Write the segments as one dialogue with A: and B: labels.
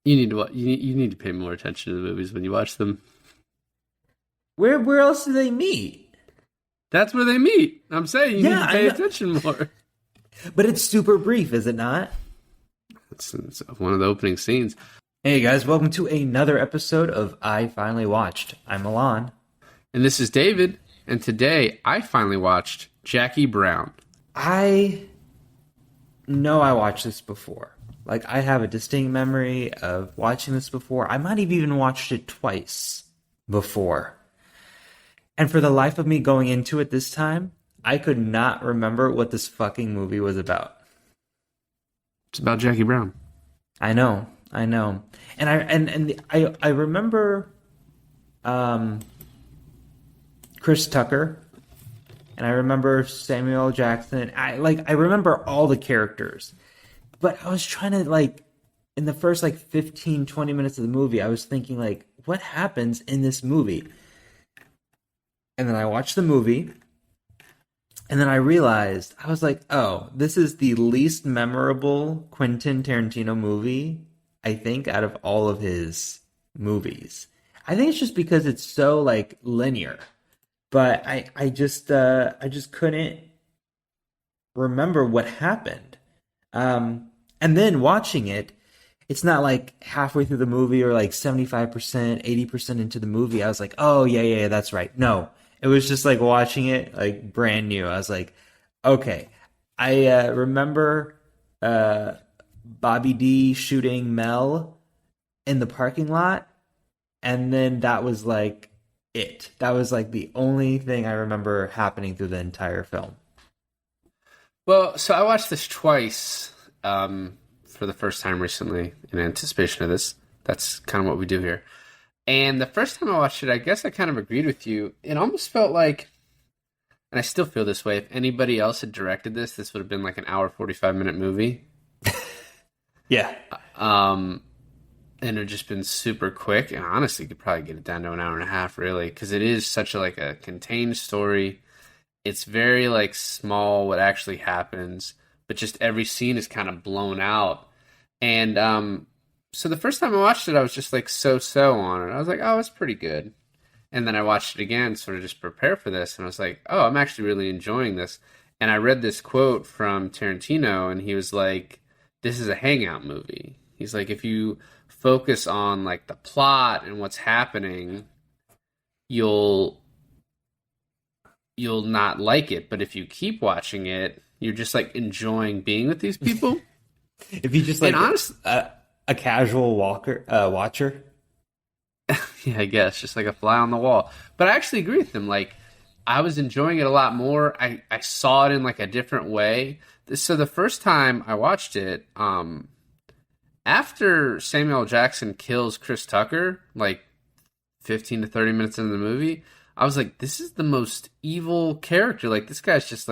A: You need to you need to pay more attention to the movies when you watch them.
B: Where else do they meet?
A: That's where they meet. I'm saying you need to pay attention more.
B: But it's super brief, is it not?
A: It's one of the opening scenes.
B: Hey guys, welcome to another episode of I Finally Watched. I'm Milan.
A: And this is David. And today I finally watched Jackie Brown.
B: I know I watched this before. Like, I have a distinct memory of watching this before. I might have even watched it twice before. And for the life of me going into it this time, I could not remember what this fucking movie was about.
A: It's about Jackie Brown.
B: I know. And I remember Chris Tucker, and I remember Samuel L. Jackson. I remember all the characters. But I was trying to, in the first 15, 20 minutes of the movie, I was thinking, what happens in this movie? And then I watched the movie, and then I realized, I was like, oh, this is the least memorable Quentin Tarantino movie, I think, out of all of his movies. I think it's just because it's so, linear. But I just couldn't remember what happened. And then watching it, it's not halfway through the movie or 75%, 80% into the movie. I was like, oh, yeah, that's right. No, it was just watching it brand new. I was like, okay. I remember Bobby D shooting Mel in the parking lot. And then that was it. That was the only thing I remember happening through the entire film.
A: Well, so I watched this twice for the first time recently in anticipation of this. That's kind of what we do here. And the first time I watched it, I guess I kind of agreed with you. It almost felt like, and I still feel this way, if anybody else had directed this would have been an hour, 45-minute movie.
B: Yeah.
A: And it would have just been super quick. And honestly, you could probably get it down to an hour and a half, really, because it is such a contained story. It's very small what actually happens, but just every scene is kind of blown out. And so the first time I watched it, I was just so on it. I was like, oh, it's pretty good. And then I watched it again, sort of just prepare for this, and I was like, oh, I'm actually really enjoying this. And I read this quote from Tarantino, and he was like, this is a hangout movie. He's like, if you focus on the plot and what's happening, you'll not like it, but if you keep watching it, you're just enjoying being with these people.
B: If you just honestly, a casual watcher.
A: Yeah, I guess just a fly on the wall. But I actually agree with him. I was enjoying it a lot more. I saw it in a different way. So the first time I watched it, after Samuel L. Jackson kills Chris Tucker, 15 to 30 minutes into the movie, I was like, this is the most evil character. This guy's just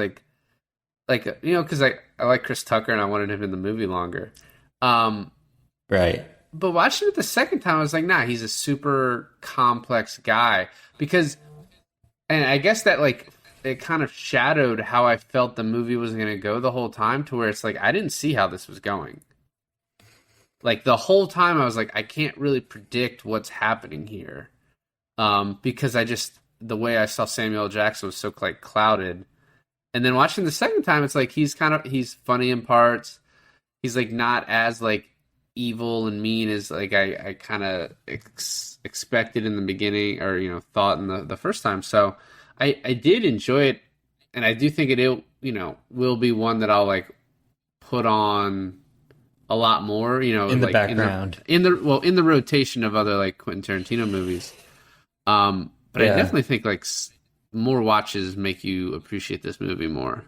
A: because I like Chris Tucker and I wanted him in the movie longer.
B: Right.
A: But watching it the second time, I was like, nah, he's a super complex guy. Because, and I guess that it kind of shadowed how I felt the movie was going to go the whole time, to where it's I didn't see how this was going. The whole time I was I can't really predict what's happening here. Because the way I saw Samuel L. Jackson was so clouded. And then watching the second time, it's he's funny in parts. He's not as evil and mean as I kind of expected in the beginning, or thought in the first time. So I did enjoy it, and I do think it will be one that I'll put on a lot more.
B: In the background,
A: in the rotation of other Quentin Tarantino movies. But yeah. I definitely think more watches make you appreciate this movie more.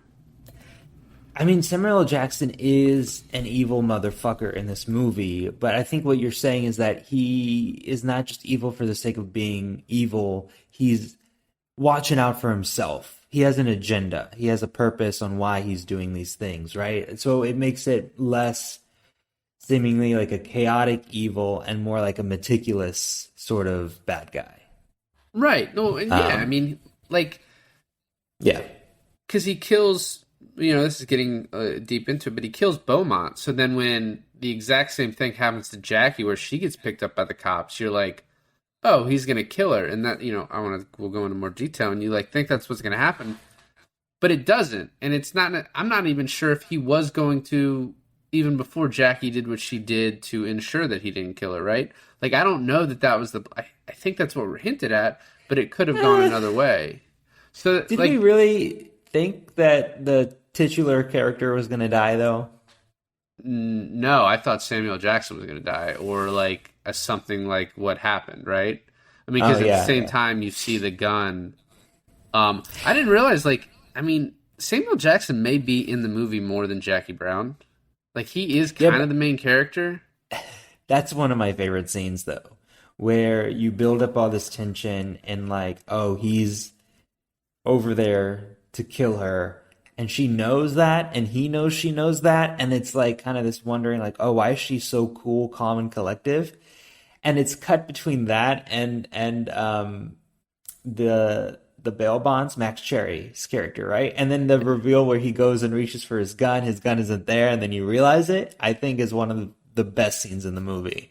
B: I mean, Samuel L. Jackson is an evil motherfucker in this movie, but I think what you're saying is that he is not just evil for the sake of being evil. He's watching out for himself. He has an agenda. He has a purpose on why he's doing these things, right? So it makes it less seemingly like a chaotic evil and more like a meticulous sort of bad guy.
A: Right. No, and yeah, I mean,
B: yeah.
A: Because he kills this is getting deep into it, but he kills Beaumont. So then when the exact same thing happens to Jackie, where she gets picked up by the cops, you're like, oh, he's gonna kill her, and that we'll go into more detail, and you like think that's what's gonna happen, but it doesn't, and it's not. I'm not even sure if he was going to, even before Jackie did what she did to ensure that he didn't kill her, right? Like I don't know that was the. I think that's what we're hinted at, but it could have gone another way. So
B: did we really think that the titular character was going to die, though?
A: No, I thought Samuel Jackson was going to die, or like something like what happened, right? I mean, because at the same time you see the gun. I didn't realize, Samuel Jackson may be in the movie more than Jackie Brown. Like he is kind of the main character.
B: That's one of my favorite scenes, though, where you build up all this tension and like, oh, he's over there to kill her. And she knows that, and he knows she knows that, and it's like kind of this wondering, like, oh, why is she so cool, calm, and collective? And it's cut between that and the bail bonds, Max Cherry's character, right? And then the reveal where he goes and reaches for his gun isn't there, and then you realize it. I think is one of the best scenes in the movie.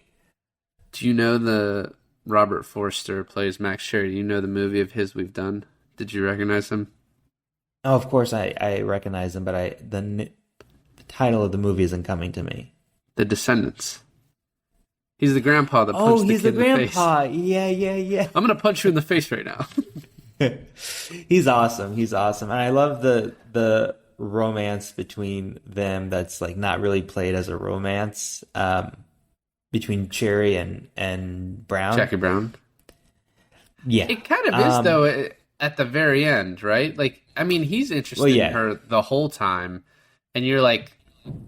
A: Do you know the Robert Forster plays Max Cherry? Do you know the movie of his we've done? Did you recognize him?
B: Oh, of course I recognize him, but the title of the movie isn't coming to me.
A: The Descendants. He's the grandpa that punched the kid in the face.
B: Oh, he's the grandpa. Yeah.
A: I'm gonna punch you in the face right now.
B: He's awesome. And I love the romance between them. That's like not really played as a romance between Cherry and Brown.
A: Jackie Brown.
B: Yeah,
A: it kind of is though. At the very end, right? Like, I mean, he's interested in her the whole time, and you're like,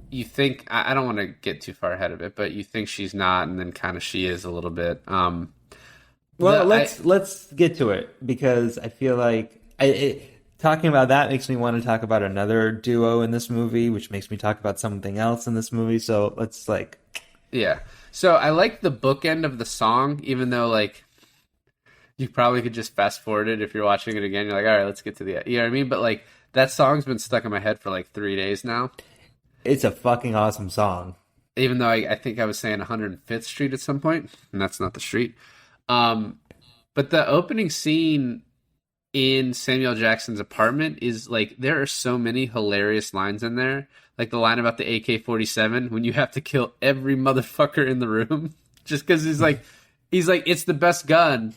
A: you think, I don't want to get too far ahead of it, but you think she's not, and then kind of she is a little bit.
B: Let's get to it, because I feel like talking about that makes me want to talk about another duo in this movie, which makes me talk about something else in this movie. So let's
A: yeah. So I like the bookend of the song, even though like. You probably could just fast forward it if you're watching it again. You're like, all right, let's get to the... You know what I mean? But, like, that song's been stuck in my head for, like, 3 days now.
B: It's a fucking awesome song.
A: Even though I think I was saying 105th Street at some point, and that's not the street. But the opening scene in Samuel Jackson's apartment is, like, there are so many hilarious lines in there. Like, the line about the AK-47, when you have to kill every motherfucker in the room. Just because he's like, it's the best gun.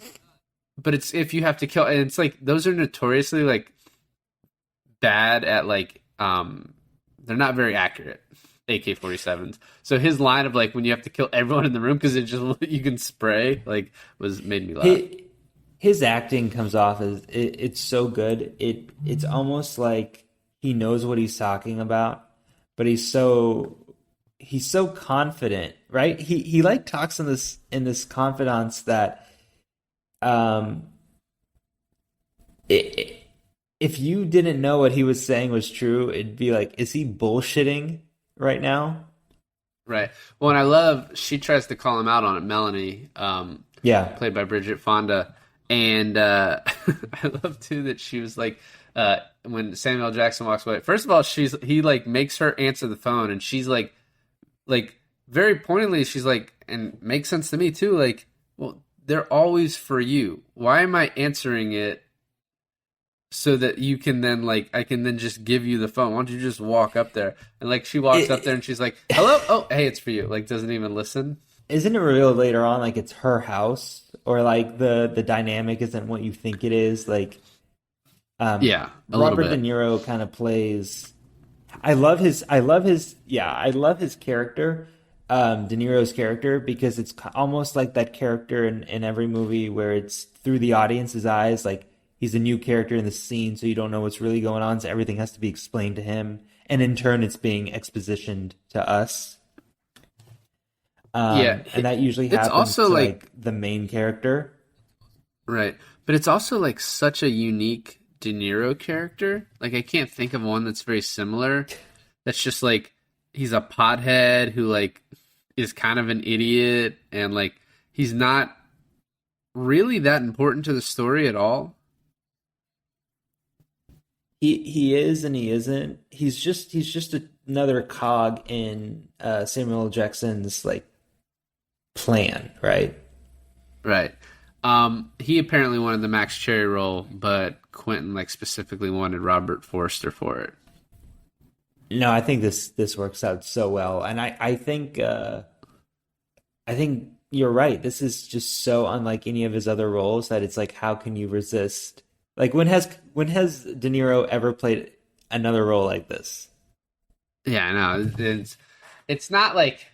A: But it's if you have to kill, and it's like those are notoriously like bad at like they're not very accurate AK-47s. So his line of like when you have to kill everyone in the room because it just you can spray like made me laugh.
B: His acting comes off as it's so good. It's almost like he knows what he's talking about, but he's so confident, right? He like talks in this confidence that. If you didn't know what he was saying was true, it'd be like, is he bullshitting right now?
A: Right. Well, and I love she tries to call him out on it, Melanie. Played by Bridget Fonda, and I love too that she was like, when Samuel Jackson walks away. First of all, he like makes her answer the phone, and she's like very pointedly, she's like, and makes sense to me too. Like, well. They're always for you. Why am I answering it so that you can then, like, I can then just give you the phone? Why don't you just walk up there? And, like, she walks up there and she's like, hello? Oh, hey, it's for you. Like, doesn't even listen.
B: Isn't it revealed later on, like, it's her house? Or, like, the dynamic isn't what you think it is? Like, Robert De Niro kind of plays... I love his character. De Niro's character, because it's almost like that character in every movie where it's through the audience's eyes, like he's a new character in the scene, so you don't know what's really going on, so everything has to be explained to him, and in turn it's being expositioned to us. And that usually happens also to like the main character.
A: Right. But it's also like such a unique De Niro character. Like I can't think of one that's very similar. That's just like he's a pothead who like is kind of an idiot, and like he's not really that important to the story at all.
B: He is and he isn't. He's just another cog in Samuel L. Jackson's like plan, right?
A: Right. He apparently wanted the Max Cherry role, but Quentin like specifically wanted Robert Forster for it.
B: No, I think this works out so well, and I think you're right. This is just so unlike any of his other roles that it's like, how can you resist? Like, when has De Niro ever played another role like this?
A: Yeah, I know. It's not like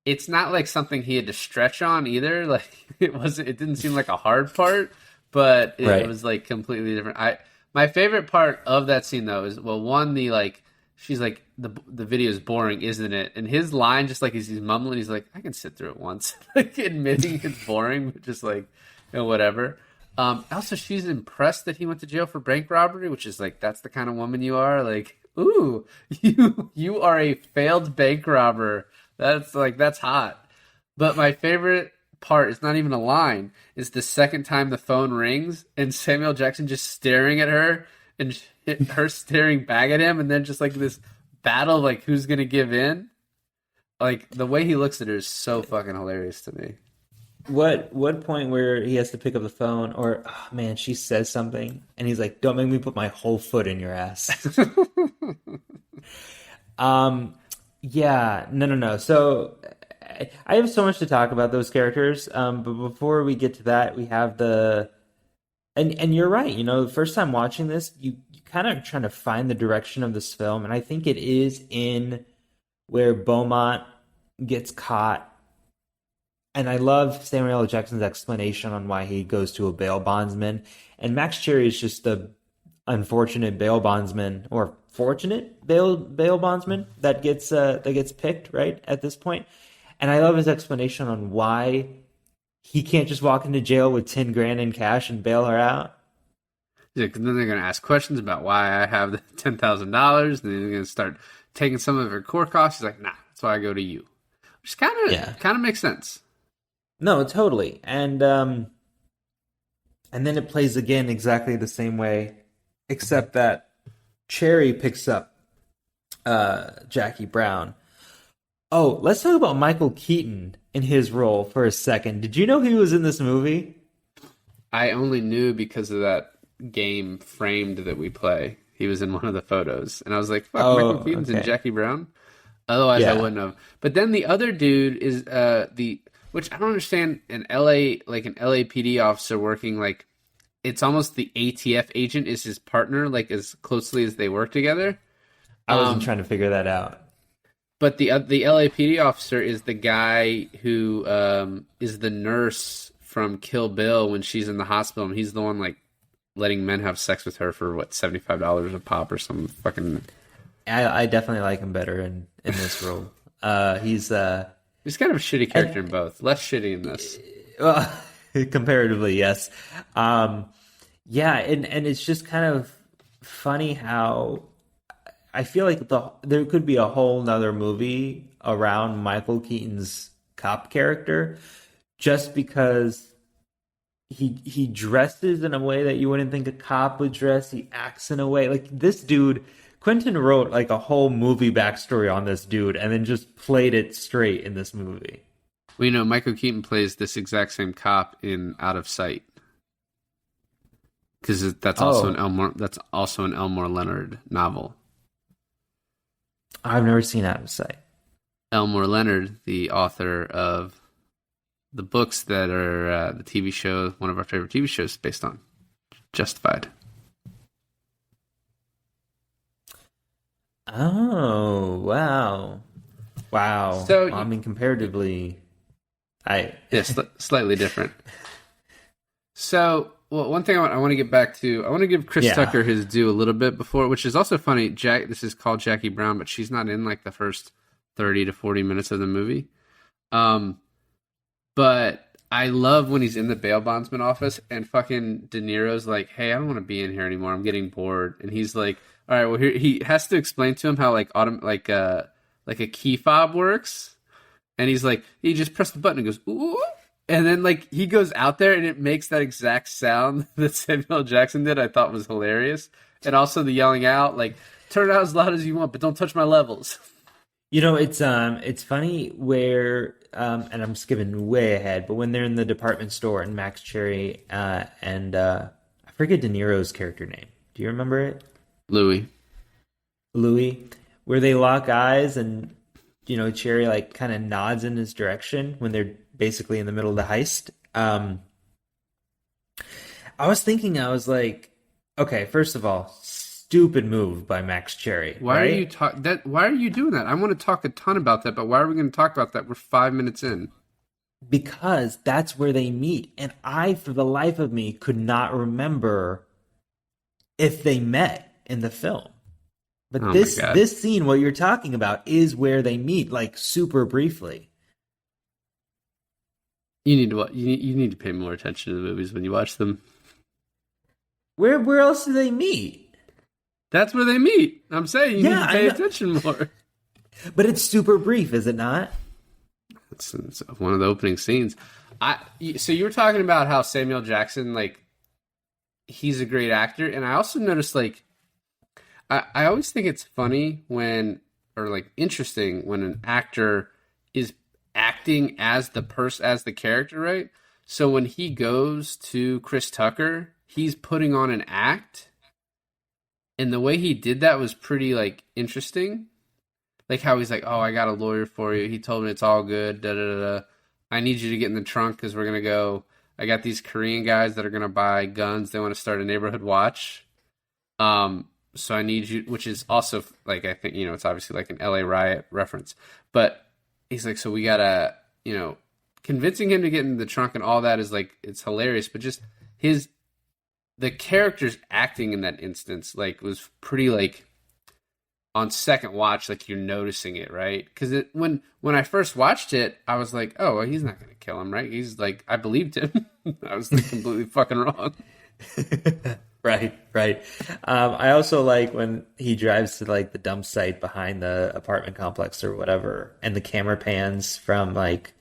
A: it's not like something he had to stretch on either. Like it didn't seem like a hard part, but it
B: Right.
A: was like completely different. I My favorite part of that scene though is, well, one, the like she's like, the video is boring, isn't it? And his line, just like he's mumbling, he's like, I can sit through it once, like admitting it's boring, but just like, whatever. Also, she's impressed that he went to jail for bank robbery, which is like, that's the kind of woman you are. Like, ooh, you are a failed bank robber. That's hot. But my favorite part is not even a line. It's the second time the phone rings and Samuel Jackson just staring at her and her staring back at him, and then just like this battle, like who's gonna give in. Like the way he looks at her is so fucking hilarious to me.
B: What point where he has to pick up the phone, or oh man, she says something and he's like, "Don't make me put my whole foot in your ass." Yeah, no, no, no. So I have so much to talk about those characters. But before we get to that, we have and you're right. You know, the first time watching this, you kind of trying to find the direction of this film, and I think it is in where Beaumont gets caught. And I love Samuel L. Jackson's explanation on why he goes to a bail bondsman. And Max Cherry is just the unfortunate bail bondsman, or fortunate bail bondsman that gets picked right at this point. And I love his explanation on why he can't just walk into jail with 10 grand in cash and bail her out.
A: Yeah, 'cause then they're gonna ask questions about why I have the $10,000, and then they're gonna start taking some of her court costs. He's like, nah, that's why I go to you, which kind of makes sense.
B: No, totally. And then it plays again exactly the same way, except that Cherry picks up Jackie Brown. Oh, let's talk about Michael Keaton in his role for a second. Did you know he was in this movie?
A: I only knew because of that game Framed that we play. He was in one of the photos, and I was like, "Fuck, Michael Keaton's in
B: okay.
A: Jackie Brown." Otherwise, I
B: Yeah.
A: wouldn't have. But then the other dude is the which I don't understand. An LA, like an LAPD officer working, like it's almost the ATF agent is his partner, like as closely as they work together.
B: I wasn't
A: Um,
B: trying to figure that out.
A: but the LAPD officer is the guy who is the nurse from Kill Bill when she's in the hospital, and he's the one like letting men have sex with her for what, $75 a pop or some fucking.
B: I definitely like him better in this role. He's
A: He's kind of a shitty character in both. Less shitty in this.
B: well, comparatively, yes. Yeah, and it's just kind of funny how I feel like there could be a whole nother movie around Michael Keaton's cop character, just because he dresses in a way that you wouldn't think a cop would dress. He acts in a way like this dude. Quentin wrote like a whole movie backstory on this dude and then just played it straight in this movie.
A: Well, Michael Keaton plays this exact same cop in Out of Sight, because that's also an Elmore Leonard novel.
B: I've never seen Out of Sight.
A: Elmore Leonard, the author of the books that are the TV show, one of our favorite TV shows based on, Justified.
B: Oh, wow.
A: So
B: I mean, comparatively,
A: slightly different. So, well, one thing I want to get back to, I want to give Chris Tucker his due a little bit before, which is also funny. This is called Jackie Brown, but she's not in like the first 30 to 40 minutes of the movie. But I love when he's in the bail bondsman office and fucking De Niro's like, "Hey, I don't want to be in here anymore. I'm getting bored." And he's like, "All right, well, here," he has to explain to him how like a key fob works. And he's like, he just pressed the button and goes, "Ooh." And then like he goes out there and it makes that exact sound that Samuel L. Jackson did. I thought was hilarious. And also the yelling out, like, turn it out as loud as you want, but don't touch my levels.
B: It's funny where and I'm skipping way ahead, but when they're in the department store and Max Cherry and I forget De Niro's character name. Do you remember it?
A: Louis,
B: where they lock eyes and Cherry like kind of nods in his direction when they're basically in the middle of the heist. I was thinking, I was like, okay, first of all, stupid move by Max Cherry.
A: Why
B: right?
A: are you Why are you doing that? I want to talk a ton about that, but why are we going to talk about that? We're 5 minutes in.
B: Because that's where they meet, and I, for the life of me, could not remember if they met in the film. But this scene, what you're talking about, is where they meet, like super briefly.
A: You need to pay more attention to the movies when you watch them.
B: Where else do they meet?
A: That's where they meet. I'm saying you need to pay attention more.
B: But it's super brief, is it not?
A: It's one of the opening scenes. So you were talking about how Samuel Jackson, like, he's a great actor, and I also noticed, like, I always think it's funny interesting when an actor is acting as the character, right? So when he goes to Chris Tucker, he's putting on an act, and the way he did that was pretty, like, interesting. Like how he's like, oh, I got a lawyer for you. He told me it's all good. Da, da, da, da. I need you to get in the trunk because we're going to go. I got these Korean guys that are going to buy guns. They want to start a neighborhood watch. So I need you, which is also, like, I think, it's obviously like an LA riot reference. But he's like, so we got to, convincing him to get in the trunk and all that is, like, it's hilarious. But just the character's acting in that instance, like, was pretty, like, on second watch, like, you're noticing it, right? Because when I first watched it, I was like, oh, well, he's not going to kill him, right? He's like, I believed him. I was, like, completely fucking wrong.
B: Right. I also like when he drives to, like, the dump site behind the apartment complex or whatever, and the camera pans from, like,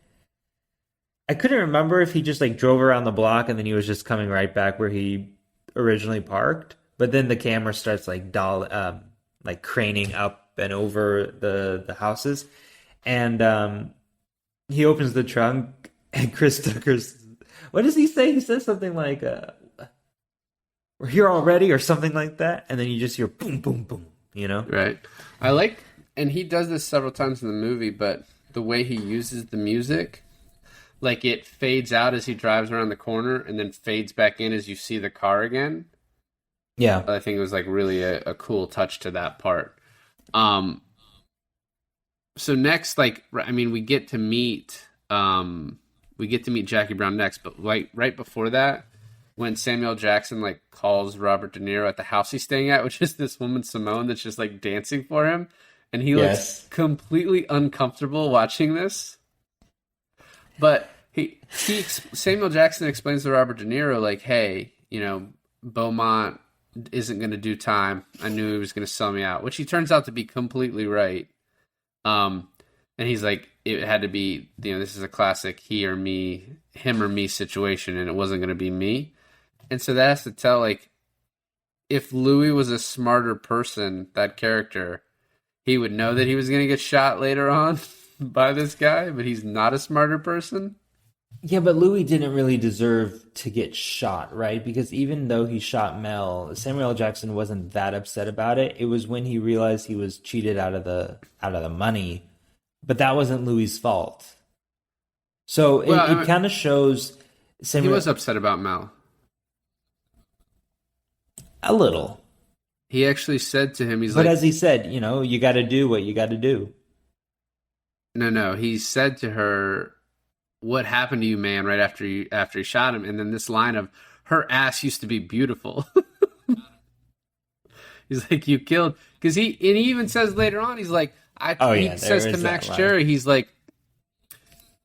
B: I couldn't remember if he just, like, drove around the block and then he was just coming right back where he originally parked, but then the camera starts, like, like craning up and over the houses, and he opens the trunk, and Chris Tucker's, what does he say? He says something like, "We're here already," or something like that, and then you just hear boom, boom, boom.
A: Right. I like, and he does this several times in the movie, but the way he uses the music, like it fades out as he drives around the corner, and then fades back in as you see the car again.
B: Yeah,
A: I think it was, like, really a cool touch to that part. So next, like, I mean, we get to meet Jackie Brown next, but, like, right before that, when Samuel Jackson, like, calls Robert De Niro at the house he's staying at, which is this woman Simone that's just, like, dancing for him, and he looks completely uncomfortable watching this. But Samuel Jackson explains to Robert De Niro, like, hey, Beaumont isn't going to do time. I knew he was going to sell me out, which he turns out to be completely right. And he's like, it had to be, this is a classic him or me situation, and it wasn't going to be me. And so that has to tell, like, if Louis was a smarter person, that character, he would know that he was going to get shot later on by this guy, but he's not a smarter person.
B: Yeah, but Louis didn't really deserve to get shot, right? Because even though he shot Mel, Samuel L. Jackson wasn't that upset about it. It was when he realized he was cheated out of the money, but that wasn't Louis' fault. So it kind of shows
A: Samuel. He was upset about Mel.
B: A little.
A: He actually said to him,
B: But as he said, you got to do what you got to do.
A: No. He said to her, what happened to you, man, right after he shot him? And then this line of, her ass used to be beautiful. He's like, you killed, because he even says later on, he's like, he says to Max Cherry, he's like,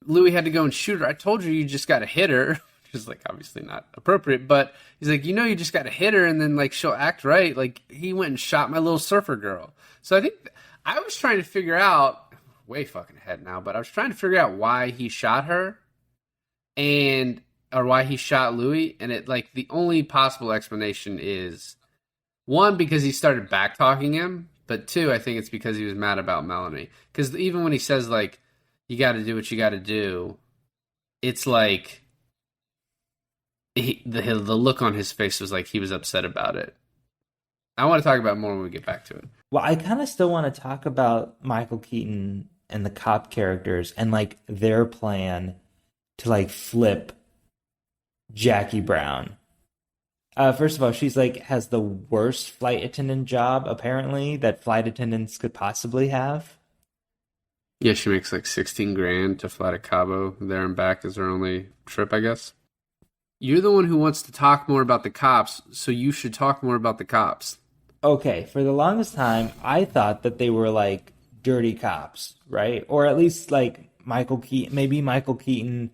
A: Louis had to go and shoot her. I told you just got to hit her, which is, like, obviously not appropriate, but he's like, you just got to hit her and then, like, she'll act right. Like, he went and shot my little surfer girl. So I think I was trying to figure out, way fucking ahead now, but I was trying to figure out why he shot her or why he shot Louis, and it, like, the only possible explanation is One, because he started back talking him, but two, I think it's because he was mad about Melanie. Because even when he says like, "You got to do what you got to do," it's like the look on his face was like he was upset about it. I want to talk about it more when we get back to it.
B: Well, I kind of still want to talk about Michael Keaton and the cop characters and like their plan to like flip Jackie Brown. First of all, she's like has the worst flight attendant job apparently that flight attendants could possibly have.
A: Yeah, she makes like 16 grand to fly to Cabo there and back as her only trip, I guess. You're the one who wants to talk more about the cops, so you should talk more about the cops.
B: Okay, for the longest time, I thought that they were like dirty cops, right? Or at least like Michael Keaton, maybe Michael Keaton.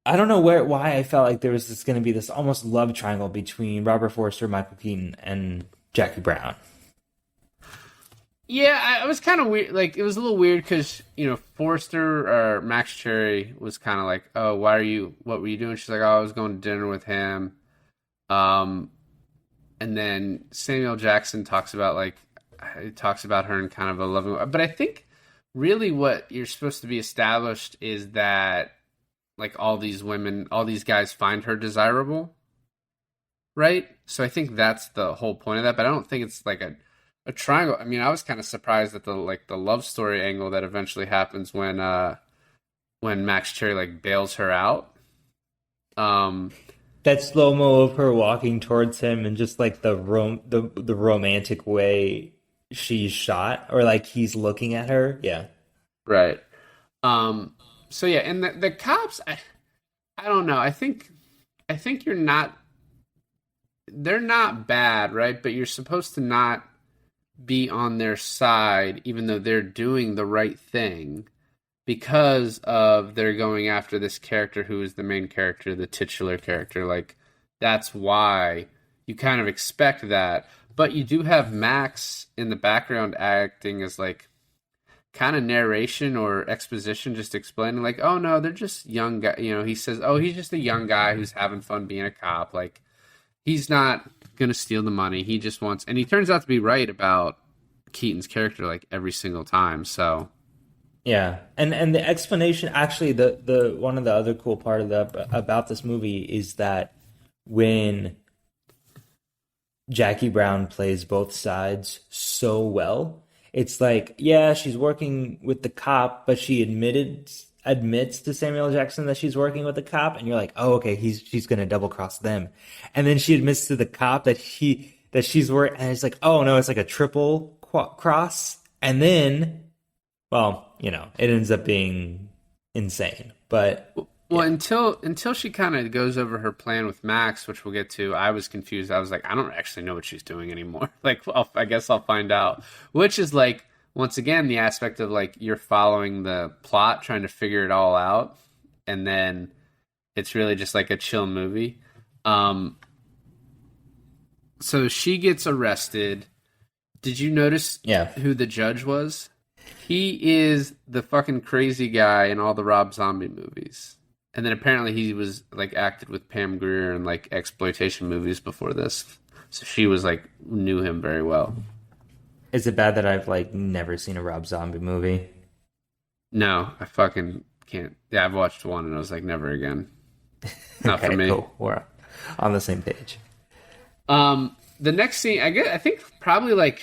B: I don't know why I felt like there was going to be this almost love triangle between Robert Forster, Michael Keaton, and Jackie Brown.
A: Yeah, I was kind of weird. Like, it was a little weird because, Forster or Max Cherry was kind of like, oh, what were you doing? She's like, oh, I was going to dinner with him. And then Samuel Jackson talks about her in kind of a loving way. But I think really what you're supposed to be established is that like all these guys find her desirable, right? So I think that's the whole point of that. But I don't think it's like a triangle. I mean, I was kind of surprised at the love story angle that eventually happens when Max Cherry like bails her out.
B: That slow-mo of her walking towards him and just like the romantic way she's shot or like he's looking at her. Yeah.
A: Right. So yeah, and the cops, I don't know. I think they're not bad, right? But you're supposed to not be on their side, even though they're doing the right thing, because of they're going after this character who is the main character, the titular character. Like, that's why you kind of expect that. But you do have Max in the background acting as like kind of narration or exposition, just explaining like, oh no, they're just young guy. He says, oh, he's just a young guy who's having fun being a cop. Like, he's not gonna steal the money. He just wants, and he turns out to be right about Keaton's character like every single time. So
B: yeah, and the explanation actually, the one of the other cool part about this movie is that when Jackie Brown plays both sides so well, it's like, yeah, she's working with the cop, but she admits to Samuel Jackson that she's working with the cop, and you're like, oh, okay, she's gonna double cross them, and then she admits to the cop that she's working, and it's like, oh no, it's like a triple cross, and then, well, it ends up being insane, but.
A: Well, until she kind of goes over her plan with Max, which we'll get to, I was confused. I was like, I don't actually know what she's doing anymore. Like, well, I guess I'll find out. Which is like, once again, the aspect of like you're following the plot, trying to figure it all out, and then it's really just like a chill movie. So she gets arrested. Did you notice who the judge was? He is the fucking crazy guy in all the Rob Zombie movies. And then apparently he was like acted with Pam Grier in like exploitation movies before this. So she was like knew him very well.
B: Is it bad that I've like never seen a Rob Zombie movie?
A: No, I fucking can't. Yeah, I've watched one and I was like, never again. Not
B: okay,
A: for me.
B: Cool. We're on the same page.
A: The next scene, I think probably like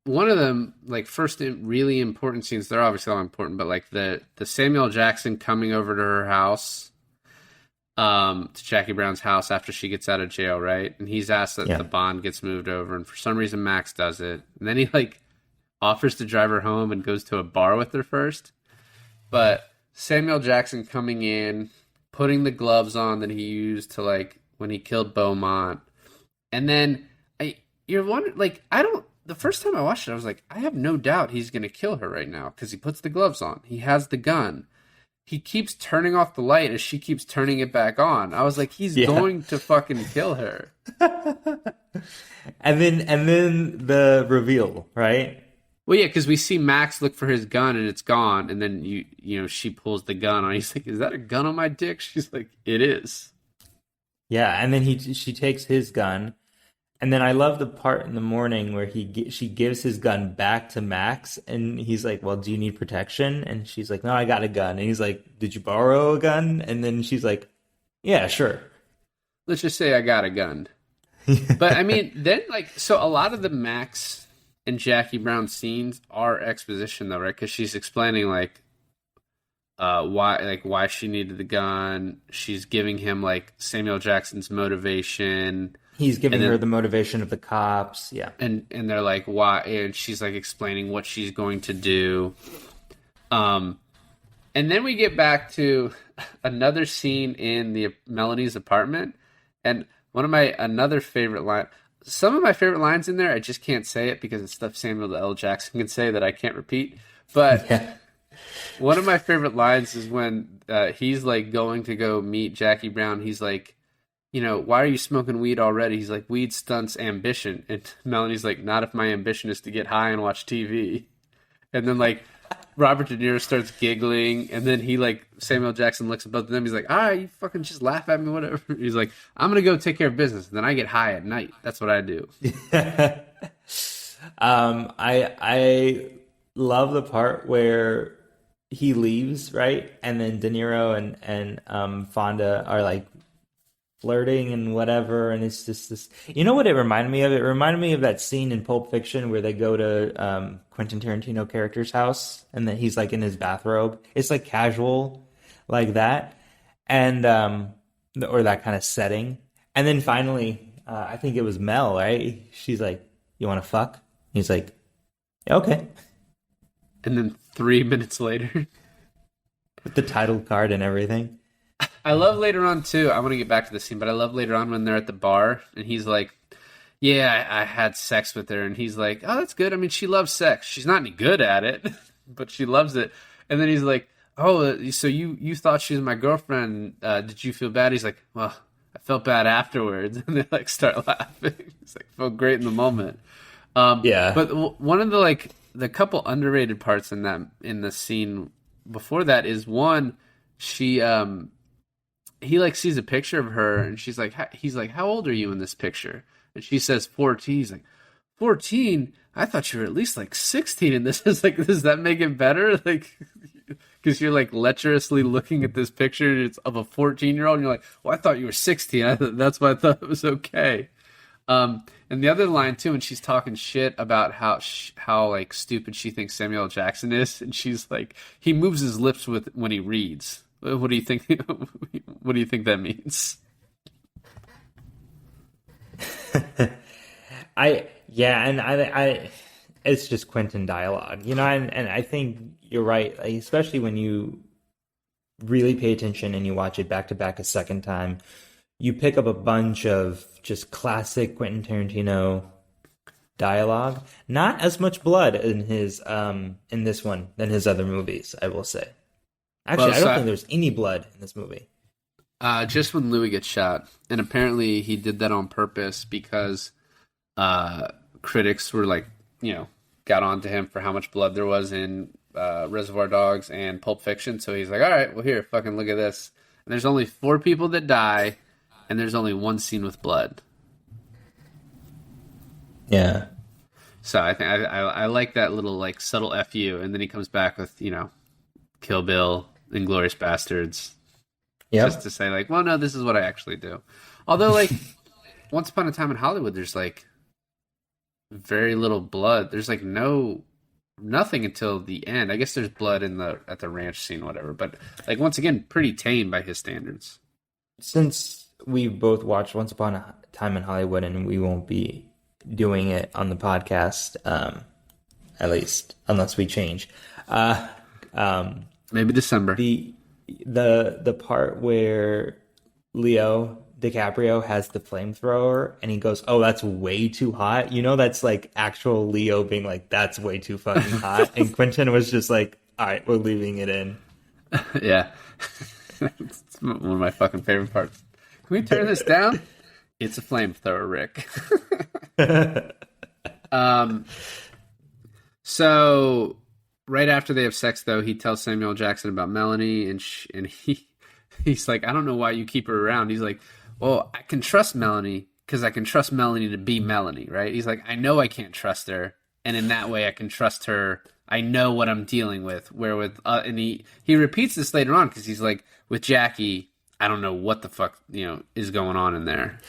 A: one of them, like first really important scenes. They're obviously all important, but like the Samuel Jackson coming over to her house, to Jackie Brown's house after she gets out of jail, right? And he's asked that the bond gets moved over, and for some reason Max does it, and then he like offers to drive her home and goes to a bar with her first. But Samuel Jackson coming in, putting the gloves on that he used to like when he killed Beaumont, and then you're wondering, like, the first time I watched it, I was like, I have no doubt he's going to kill her right now because he puts the gloves on. He has the gun. He keeps turning off the light as she keeps turning it back on. I was like, he's going to fucking kill her.
B: and then the reveal, right?
A: Well, yeah, because we see Max look for his gun and it's gone, and then she pulls the gun on. He's like, "Is that a gun on my dick?" She's like, "It is."
B: Yeah, and then she takes his gun. And then I love the part in the morning where she gives his gun back to Max, and he's like, "Well, do you need protection?" And she's like, "No, I got a gun." And he's like, "Did you borrow a gun?" And then she's like, "Yeah, sure."
A: Let's just say I got a gun. But I mean, then like, so a lot of the Max and Jackie Brown scenes are exposition though, right? Because she's explaining like why she needed the gun. She's giving him like Samuel Jackson's motivation.
B: He's giving
A: And then,
B: her the motivation of the cops. Yeah.
A: and they're like why, and she's like explaining what she's going to do. And then we get back to another scene in Melanie's apartment, and another favorite line. Some of my favorite lines in there, I just can't say it because it's stuff Samuel L. Jackson can say that I can't repeat. But
B: Yeah.
A: one of my favorite lines is when he's like going to go meet Jackie Brown. He's like, why are you smoking weed already? He's like, weed stunts ambition. And Melanie's like, not if my ambition is to get high and watch TV. And then like Robert De Niro starts giggling, and then Samuel Jackson looks at both of them. He's like, you fucking just laugh at me, whatever. He's like, I'm gonna go take care of business, and then I get high at night. That's what I do.
B: I love the part where he leaves, right? And then De Niro and Fonda are like flirting and whatever, and it's just this. You know what it reminded me of? It reminded me of that scene in Pulp Fiction where they go to Quentin Tarantino character's house, and then he's like in his bathrobe. It's like casual, like that, and or that kind of setting. And then finally, I think it was Mel, right? She's like, "You want to fuck?" He's like, "Yeah, okay."
A: And then 3 minutes later,
B: With the title card and everything.
A: I love later on too. I want to get back to the scene, but I love later on when they're at the bar and he's like, "Yeah, I had sex with her," and he's like, "Oh, that's good. I mean, she loves sex. She's not any good at it, but she loves it." And then he's like, "Oh, so you thought she was my girlfriend? Did you feel bad?" He's like, "Well, I felt bad afterwards," and they like start laughing. It's like felt great in the moment.
B: Yeah.
A: But one of the couple underrated parts in the scene before that is one, he like sees a picture of her and he's like, "How old are you in this picture?" And she says 14. He's like, 14? I thought you were at least like 16. And this is like, does that make it better? Like, because you're like lecherously looking at this picture it's of a 14-year-old and you're like, "Well, I thought you were 16. That's why I thought it was okay." And the other line too, and she's talking shit about how like stupid she thinks Samuel L. Jackson is, and she's like, he moves his lips when he reads. What do you think? What do you think that means?
B: I it's just Quentin dialogue, and I think you're right, like, especially when you really pay attention and you watch it back to back a second time, you pick up a bunch of just classic Quentin Tarantino dialogue. Not as much blood in his in this one than his other movies, I will say. Actually, I don't think there's any blood in this movie.
A: Just when Louis gets shot, and apparently he did that on purpose because critics were like, got on to him for how much blood there was in Reservoir Dogs and Pulp Fiction. So he's like, "All right, well here, fucking look at this." And there's only 4 people that die, and there's only 1 scene with blood.
B: Yeah.
A: So I think I like that little like subtle fu, and then he comes back with Kill Bill, Inglourious Bastards, just to say like, well, no, this is what I actually do. Although like Once Upon a Time in Hollywood, there's like very little blood. There's like nothing until the end. I guess there's blood at the ranch scene, whatever. But like once again, pretty tame by his standards.
B: Since we both watched Once Upon a Time in Hollywood, and we won't be doing it on the podcast, at least unless we change.
A: Maybe December.
B: The part where Leo DiCaprio has the flamethrower and he goes, "Oh, that's way too hot." That's like actual Leo being like, "That's way too fucking hot." And Quentin was just like, "All right, we're leaving it in."
A: Yeah. It's one of my fucking favorite parts. Can we turn this down? It's a flamethrower, Rick. So right after they have sex, though, he tells Samuel Jackson about Melanie, and he's like, "I don't know why you keep her around." He's like, "Well, I can trust Melanie because I can trust Melanie to be Melanie, right? He's like, I know I can't trust her, and in that way I can trust her. I know what I'm dealing with. Where with and he repeats this later on because he's like, with Jackie, I don't know what the fuck is going on in there.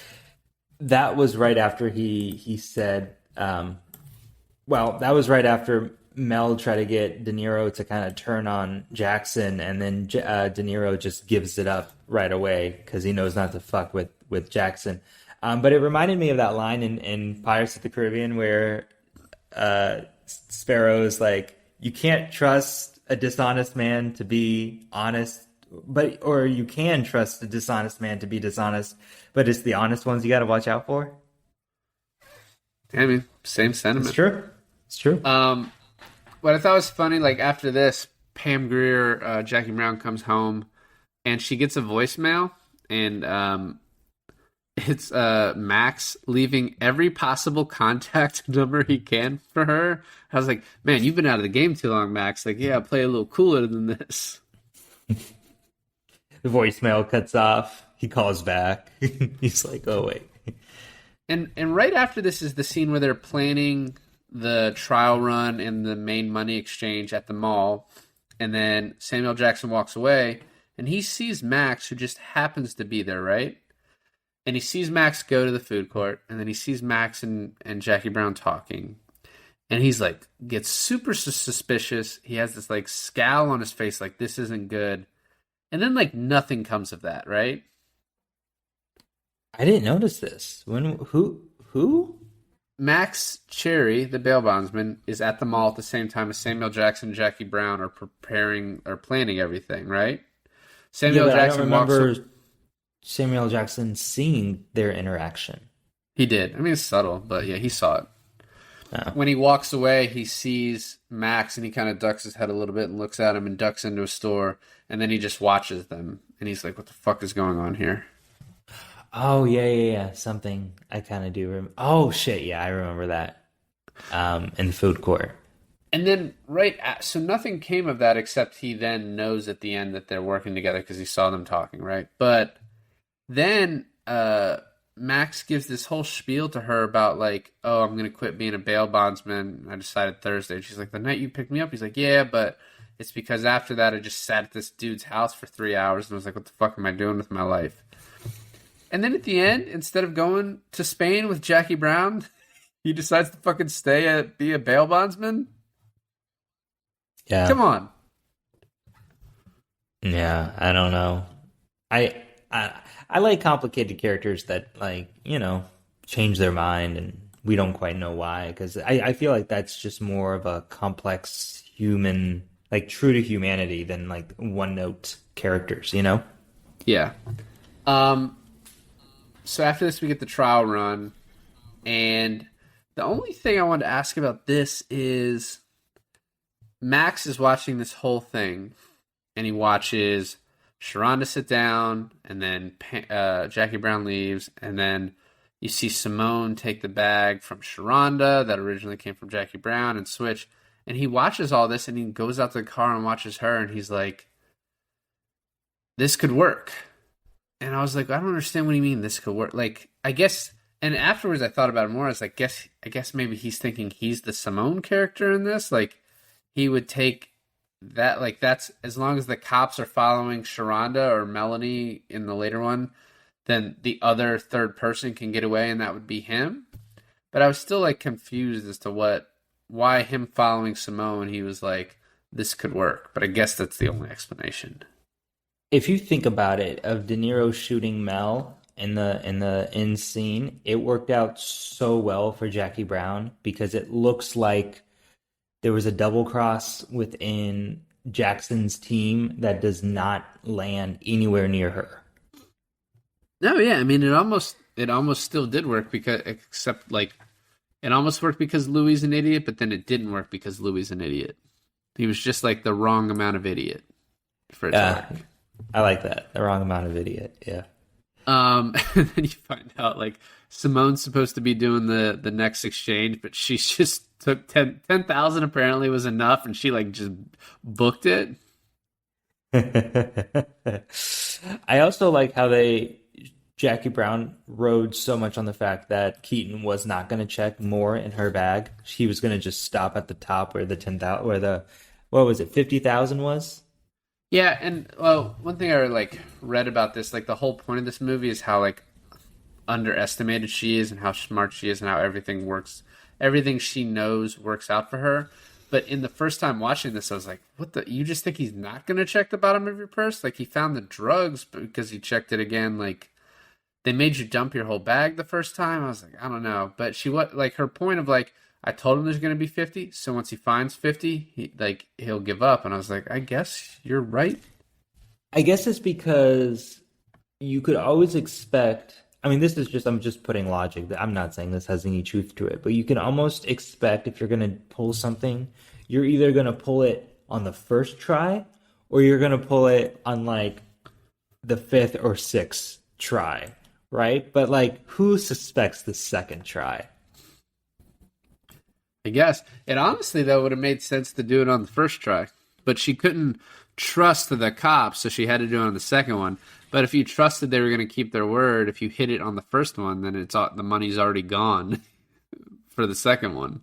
B: That was right after he said, well, that was right after Mel tried to get De Niro to kind of turn on Jackson, and then De Niro just gives it up right away because he knows not to fuck with Jackson. But it reminded me of that line in Pirates of the Caribbean where Sparrow is like, you can't trust a dishonest man to be honest, or you can trust a dishonest man to be dishonest, but it's the honest ones you got to watch out for.
A: I mean, same sentiment.
B: It's true.
A: What I thought was funny, like after this, Pam Grier, Jackie Brown comes home, and she gets a voicemail, and it's Max leaving every possible contact number he can for her. I was like, man, you've been out of the game too long, Max. Like, yeah, play a little cooler than this.
B: The voicemail cuts off. He calls back. He's like, oh, wait.
A: And right after this is the scene where they're planning the trial run and the main money exchange at the mall. And then Samuel Jackson walks away, and he sees Max, who just happens to be there, right? And he sees Max go to the food court, and then he sees Max and Jackie Brown talking. And he's like, gets super suspicious. He has this like scowl on his face, like this isn't good. And then like nothing comes of that, right?
B: I didn't notice this. Who?
A: Max Cherry, the bail bondsman, is at the mall at the same time as Samuel Jackson and Jackie Brown are planning everything, right? Samuel Jackson
B: I don't remember Samuel Jackson seeing their interaction.
A: He did. I mean, it's subtle, but yeah, he saw it.
B: Oh.
A: When he walks away, he sees Max, and he kind of ducks his head a little bit and looks at him and ducks into a store, and then he just watches them, and he's like, what the fuck is going on here?
B: Oh, yeah. Something I kind of do remember. Oh, shit, yeah, I remember that. In the food court.
A: And then, so nothing came of that except he then knows at the end that they're working together because he saw them talking, right? But then Max gives this whole spiel to her about like, oh, I'm going to quit being a bail bondsman. I decided Thursday. And she's like, the night you picked me up? He's like, yeah, but it's because after that I just sat at this dude's house for 3 hours and was like, what the fuck am I doing with my life? And then at the end, instead of going to Spain with Jackie Brown, he decides to fucking be a bail bondsman.
B: Yeah.
A: Come on.
B: Yeah, I don't know. I like complicated characters that like, change their mind and we don't quite know why, because I feel like that's just more of a complex human, like true to humanity than like one note characters,
A: Yeah. So after this, we get the trial run, and the only thing I wanted to ask about this is Max is watching this whole thing, and he watches Sharonda sit down, and then Jackie Brown leaves, and then you see Simone take the bag from Sharonda that originally came from Jackie Brown and switch, and he watches all this, and he goes out to the car and watches her, and he's like, this could work. And I was like, I don't understand what you mean this could work. Like, I guess, and afterwards I thought about it more. I was like, I guess maybe he's thinking he's the Simone character in this. Like, he would take that, like, that's, as long as the cops are following Sharonda or Melanie in the later one, then the other third person can get away and that would be him. But I was still, like, confused as to why him following Simone, he was like, this could work. But I guess that's the only explanation.
B: If you think about it, of De Niro shooting Mel in the end scene, it worked out so well for Jackie Brown because it looks like there was a double cross within Jackson's team that does not land anywhere near her.
A: No, yeah, I mean it almost still did work because it almost worked because Louis is an idiot, but then it didn't work because Louis is an idiot. He was just like the wrong amount of idiot for it to work.
B: I like that. The wrong amount of idiot, yeah.
A: And then you find out like Simone's supposed to be doing the next exchange, but she just took 10,000 apparently was enough, and she like just booked it.
B: I also like how they Jackie Brown rode so much on the fact that Keaton was not going to check more in her bag. He was going to just stop at the top where the 10,000, where the, what was it, 50,000 was?
A: Yeah, and well, one thing I like read about this, like the whole point of this movie is how like underestimated she is and how smart she is and how everything works, everything she knows works out for her. But in the first time watching this, I was like, "What the? You just think he's not going to check the bottom of your purse? Like he found the drugs because he checked it again. Like they made you dump your whole bag the first time." I was like, "I don't know." But she what like her point of like, I told him there's going to be 50, so once he finds 50, he'll give up. And I was like, I guess you're right.
B: I guess it's because you could always expect. I mean, this is just, I'm just putting logic. I'm not saying this has any truth to it, but you can almost expect if you're going to pull something, you're either going to pull it on the first try or you're going to pull it on like the fifth or sixth try, right? But like, who suspects the second try?
A: I guess it honestly though would have made sense to do it on the first try, but she couldn't trust the cops, so she had to do it on the second one. But if you trusted they were going to keep their word, if you hit it on the first one, then the money's already gone for the second one.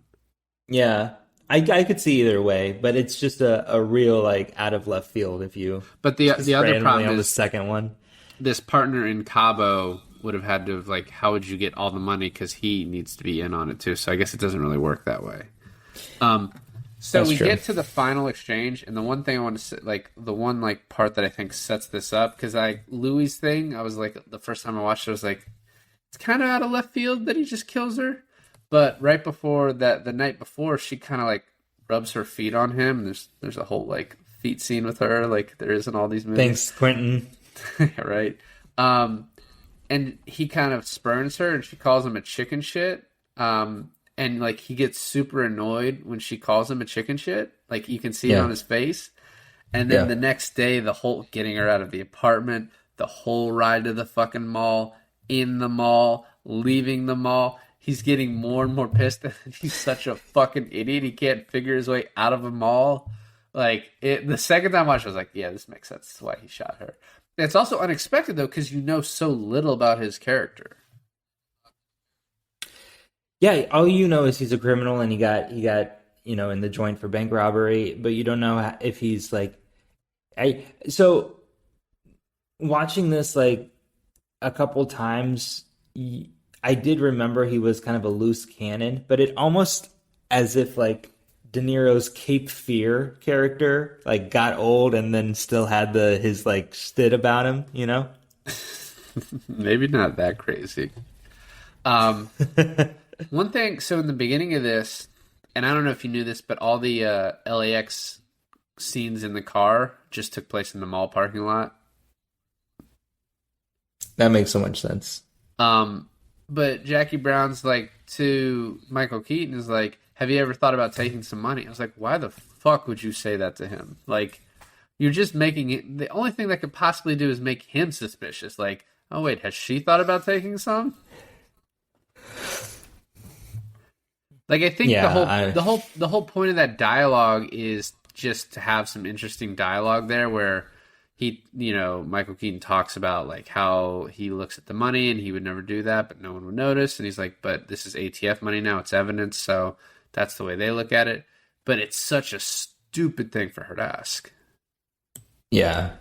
B: Yeah, I could see either way, but it's just a real like out of left field if you.
A: But the other problem
B: on the
A: is
B: second one.
A: This partner in Cabo would have had to have like, how would you get all the money? Because he needs to be in on it too. So I guess it doesn't really work that way. So
B: That's
A: we
B: true.
A: get to the final exchange, and the one thing I want to say, like the one like part that I think sets this up, because Louis' thing, I was like the first time I watched it, I was like, it's kind of out of left field that he just kills her. But right before that, the night before, she kind of like rubs her feet on him. There's a whole like feet scene with her, like there is in all these movies.
B: Thanks, Quentin.
A: Right. And he kind of spurns her, and she calls him a chicken shit. And like he gets super annoyed when she calls him a chicken shit. Like you can see it on his face. And then the next day, the whole getting her out of the apartment, the whole ride to the fucking mall, in the mall, leaving the mall. He's getting more and more pissed. He's such a fucking idiot. He can't figure his way out of a mall. Like the second time I watched, I was like, yeah, this makes sense. That's why he shot her. It's also unexpected though, because you know so little about his character.
B: Yeah, all you know is he's a criminal and he got in the joint for bank robbery, but you don't know if he's like so watching this like a couple times I did remember he was kind of a loose cannon, but it almost as if like De Niro's Cape Fear character like got old and then still had his like stid about him, you know?
A: Maybe not that crazy. One thing, so in the beginning of this, and I don't know if you knew this, but all the LAX scenes in the car just took place in the mall parking lot.
B: That makes so much sense.
A: But Jackie Brown's like to Michael Keaton is like, have you ever thought about taking some money? I was like, why the fuck would you say that to him? Like, you're just making it, the only thing that could possibly do is make him suspicious. Like, oh wait, has she thought about taking some? Like I think the whole point of that dialogue is just to have some interesting dialogue there where Michael Keaton talks about like how he looks at the money and he would never do that, but no one would notice. And he's like, but this is ATF money now, it's evidence, so that's the way they look at it. But it's such a stupid thing for her to ask.
B: Yeah.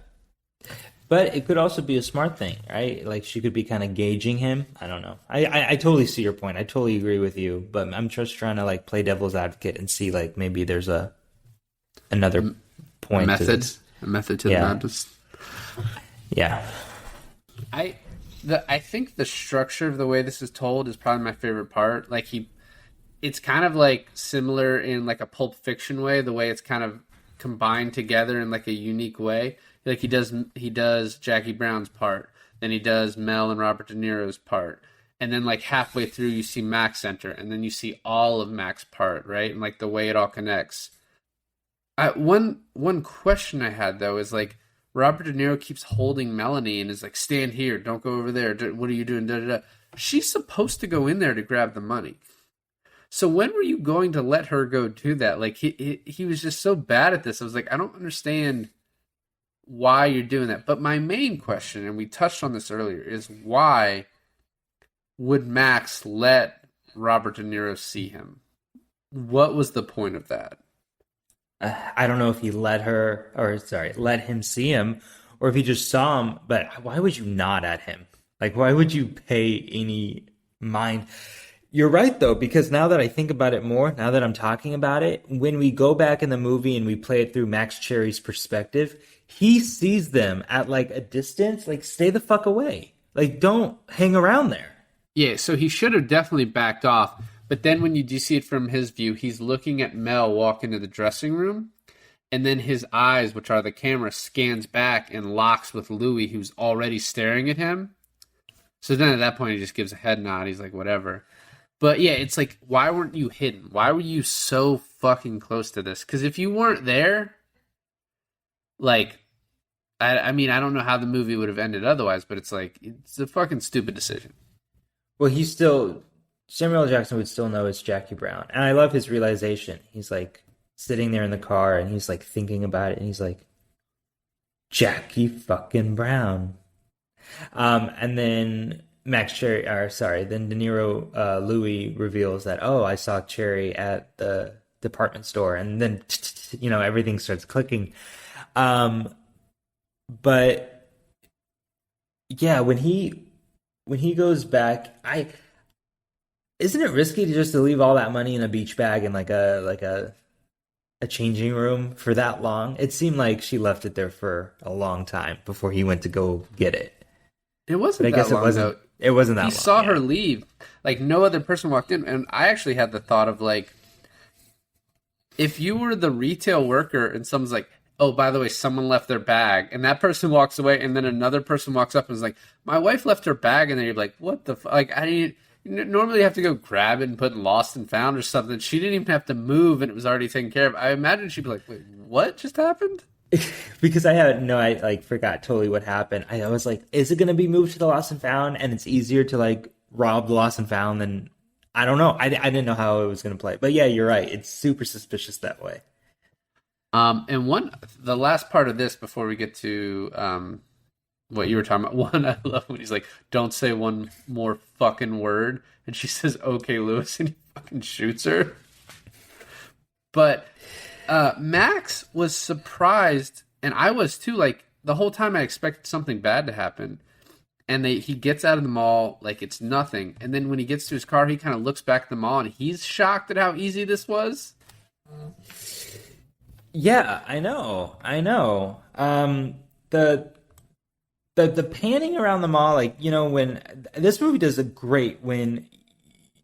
B: But it could also be a smart thing, right? Like she could be kind of gauging him. I don't know. I totally see your point. I totally agree with you. But I'm just trying to like play devil's advocate and see like maybe there's another point.
A: A method to the madness.
B: Yeah.
A: I think the structure of the way this is told is probably my favorite part. Like it's kind of like similar in like a Pulp Fiction way, the way it's kind of combined together in like a unique way. Like he does Jackie Brown's part, then he does Mel and Robert De Niro's part, and then like halfway through you see Mac's enter, and then you see all of Mac's part, right? And like the way it all connects. One question I had though is like Robert De Niro keeps holding Melanie and is like, stand here, don't go over there. What are you doing? Da, da, da. She's supposed to go in there to grab the money. So when were you going to let her go do that? Like he was just so bad at this. I was like, I don't understand why you're doing that. But my main question, and we touched on this earlier, is why would Max let Robert De Niro see him? What was the point of that?
B: I don't know if he let him see him, or if he just saw him. But why would you nod at him? Like, why would you pay any mind? You're right, though, because now that I think about it more, now that I'm talking about it, when we go back in the movie and we play it through Max Cherry's perspective, he sees them at like a distance. Like, stay the fuck away. Like, don't hang around there.
A: Yeah, so he should have definitely backed off. But then when you do see it from his view, he's looking at Mel walk into the dressing room, and then his eyes, which are the camera, scans back and locks with Louis, who's already staring at him. So then at that point, he just gives a head nod. He's like, whatever. But yeah, it's like, why weren't you hidden? Why were you so fucking close to this? Because if you weren't there, like, I mean, I don't know how the movie would have ended otherwise, but it's like, it's a fucking stupid decision.
B: Well, Samuel L. Jackson would still know it's Jackie Brown. And I love his realization. He's like sitting there in the car and he's like thinking about it and he's like, Jackie fucking Brown. And then then De Niro, Louis reveals that, oh, I saw Cherry at the department store. And then, everything starts clicking. But yeah, when he goes back, isn't it risky to leave all that money in a beach bag in like a changing room for that long? It seemed like she left it there for a long time before he went to go get it.
A: It wasn't
B: But I guess
A: that long, though.
B: It wasn't that long.
A: He saw her leave. Like, no other person walked in. And I actually had the thought of, like, if you were the retail worker and someone's like, oh, by the way, someone left their bag, and that person walks away, and then another person walks up and is like, my wife left her bag, and then you're like, what the fuck? Like, I didn't normally have to go grab it and put in lost and found or something. She didn't even have to move, and it was already taken care of. I imagine she'd be like, wait, what just happened?
B: Because I forgot totally what happened. I was like, is it going to be moved to the lost and found, and it's easier to like rob the lost and found than, I don't know. I didn't know how it was going to play. But yeah, you're right. It's super suspicious that way.
A: And the last part of this before we get to what you were talking about. One, I love when he's like, don't say one more fucking word. And she says, okay, Lewis, and he fucking shoots her. But Max was surprised, and I was too, like, the whole time I expected something bad to happen. And he gets out of the mall like it's nothing. And then when he gets to his car, he kind of looks back at the mall, and he's shocked at how easy this was.
B: Yeah, I know. The panning around the mall, like, when this movie does a great when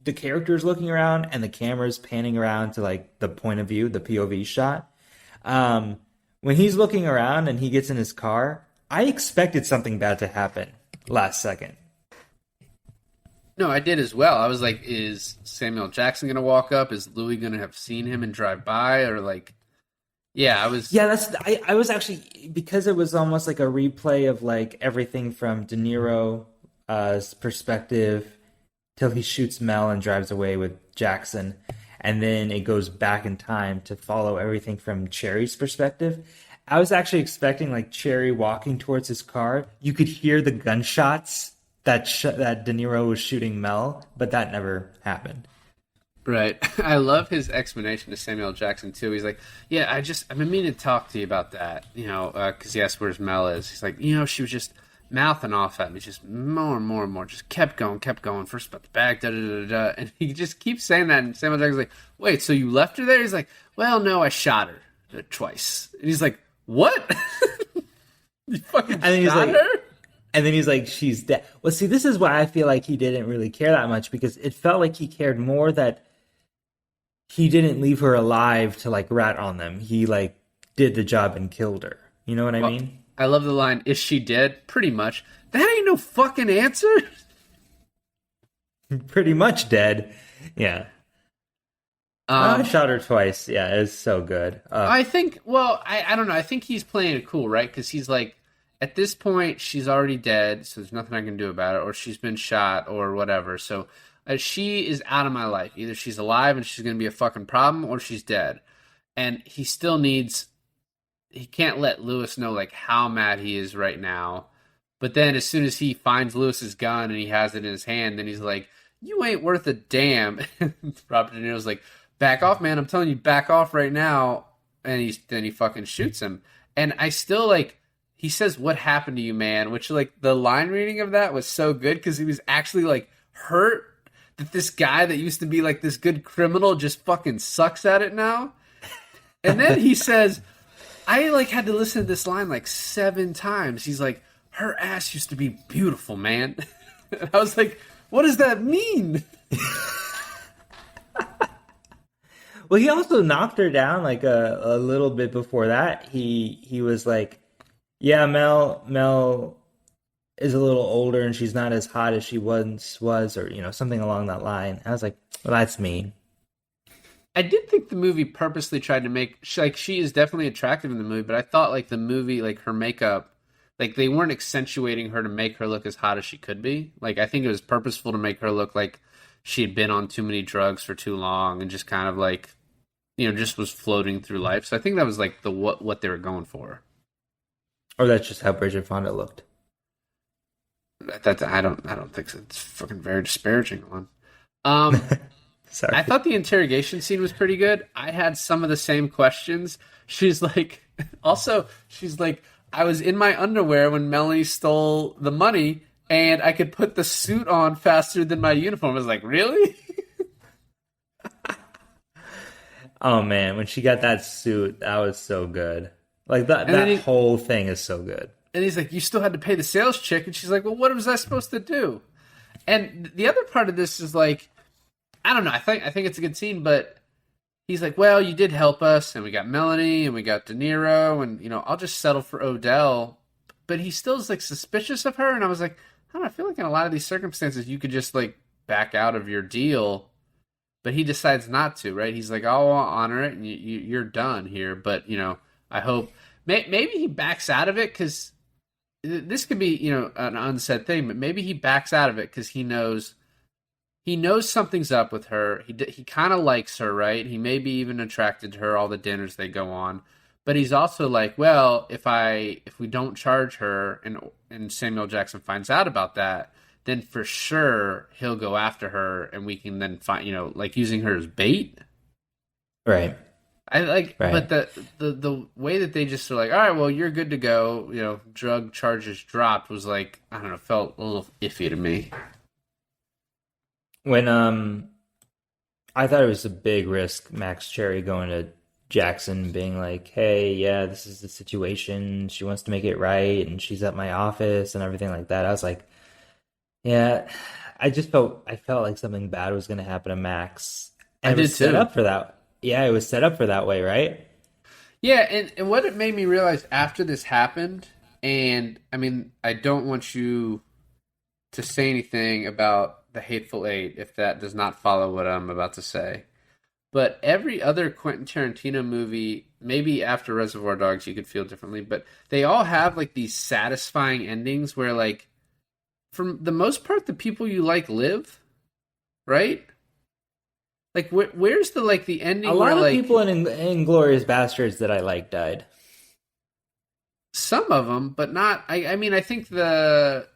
B: the character is looking around and the camera's panning around to like the point of view, the POV shot. When he's looking around and he gets in his car, I expected something bad to happen last second.
A: No, I did as well. I was like, is Samuel Jackson going to walk up? Is Louis going to have seen him and drive by? Or like, yeah, I was.
B: Yeah, I was actually, because it was almost like a replay of like everything from De Niro's perspective till he shoots Mel and drives away with Jackson. And then it goes back in time to follow everything from Cherry's perspective. I was actually expecting like Cherry walking towards his car. You could hear the gunshots that De Niro was shooting Mel, but that never happened.
A: Right. I love his explanation to Samuel Jackson, too. He's like, yeah, I've been meaning to talk to you about that, because he asked where his Mel is. He's like, she was just mouthing off at me, just more and more and more, just kept going. First about the bag, da-da-da-da-da. And he just keeps saying that, and Samuel Jackson's like, wait, so you left her there? He's like, well, no, I shot her twice. And he's like, what? You fucking shot her?
B: And then he's like, she's dead. Well, see, this is why I feel like he didn't really care that much, because it felt like he cared more that he didn't leave her alive to like rat on them. He like did the job and killed her. You know what I mean?
A: I love the line, is she dead? Pretty much. That ain't no fucking answer.
B: Pretty much dead. Yeah. I shot her twice. Yeah, it's so good.
A: I think, I don't know. I think he's playing it cool, right? Because he's like, at this point, she's already dead, so there's nothing I can do about it, or she's been shot, or whatever. So she is out of my life. Either she's alive and she's going to be a fucking problem, or she's dead. And he still needs he can't let Lewis know like how mad he is right now. But then as soon as he finds Lewis's gun and he has it in his hand, then he's like, "You ain't worth a damn." Robert De Niro's like, "Back off, man! I'm telling you, back off right now." And then he fucking shoots him. And I still like. He says, "What happened to you, man?" Which like the line reading of that was so good because he was actually like hurt that this guy that used to be like this good criminal just fucking sucks at it now. And then he says, "I like had to listen to this line like 7 times." He's like, "Her ass used to be beautiful, man." And I was like, "What does that mean?"
B: Well, he also knocked her down like a little bit before that. He was like, "Yeah, Mel is a little older and she's not as hot as she once was," or something along that line. I was like, "Well, that's mean."
A: I did think the movie purposely tried to make she is definitely attractive in the movie, but I thought like the movie, like her makeup, like they weren't accentuating her to make her look as hot as she could be. Like I think it was purposeful to make her look like she had been on too many drugs for too long and just kind of like just was floating through life. So I think that was like the what they were going for.
B: Or that's just how Bridget Fonda looked.
A: I don't think so. It's fucking very disparaging one.
B: Sorry.
A: I thought the interrogation scene was pretty good. I had some of the same questions. She's like, I was in my underwear when Melanie stole the money, and I could put the suit on faster than my uniform. I was like, really?
B: Oh man, when she got that suit, that was so good. Like that whole thing is so good.
A: And he's like, "You still had to pay the sales chick," and she's like, "Well, what was I supposed to do?" And the other part of this is like, I don't know. I think it's a good scene, but he's like, "Well, you did help us, and we got Melanie, and we got De Niro, and I'll just settle for Odell." But he still is like suspicious of her, and I was like, I don't know. I feel like in a lot of these circumstances, you could just like back out of your deal, but he decides not to. Right? He's like, "I'll honor it, and you're done here." But I hope maybe he backs out of it because this could be an unsaid thing, but maybe he backs out of it because he knows something's up with her. He kind of likes her, right? He may be even attracted to her, all the dinners they go on. But he's also like, well, if we don't charge her and Samuel Jackson finds out about that, then for sure he'll go after her and we can then find, like using her as bait.
B: Right.
A: I like,
B: right.
A: But the way that they just are like, all right, well, you're good to go. Drug charges dropped was like, I don't know, felt a little iffy to me.
B: When I thought it was a big risk, Max Cherry going to Jackson being like, "Hey, yeah, this is the situation. She wants to make it right, and she's at my office and everything like that." I was like, yeah, I felt like something bad was going to happen to Max. And
A: I
B: it was
A: did
B: set
A: too.
B: up for that. Yeah, it was set up for that way, right?
A: Yeah, and what it made me realize after this happened, and I mean, I don't want you to say anything about the Hateful Eight if that does not follow what I'm about to say. But every other Quentin Tarantino movie, maybe after Reservoir Dogs you could feel differently, but they all have like these satisfying endings where like, for the most part, the people you like live, right? Like, where's the like the ending?
B: A lot
A: where,
B: of people in Inglourious Bastards that I like died.
A: Some of them, but not. I mean, I think the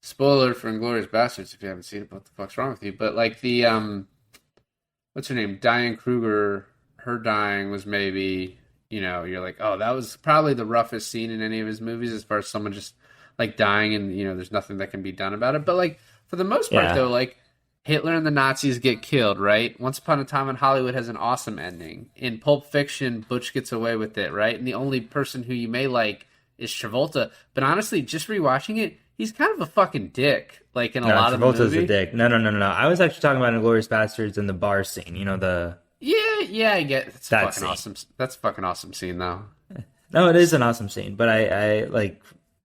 A: spoiler for Inglourious Bastards if you haven't seen it. What the fuck's wrong with you? But like the what's her name? Diane Kruger. Her dying was maybe you're like, oh, that was probably the roughest scene in any of his movies as far as someone just like dying and there's nothing that can be done about it. But like for the most part though, like Hitler and the Nazis get killed, right? Once Upon a Time in Hollywood has an awesome ending. In Pulp Fiction, Butch gets away with it, right? And the only person who you may like is Travolta. But honestly, just rewatching it, he's kind of a fucking dick. Like in a lot of the movie.
B: Travolta's a dick. No. I was actually talking about Inglourious Bastards in the bar scene. the
A: Yeah, I get that's
B: that
A: fucking
B: scene.
A: awesome. That's a fucking awesome scene though.
B: No, it is an awesome scene, but I like.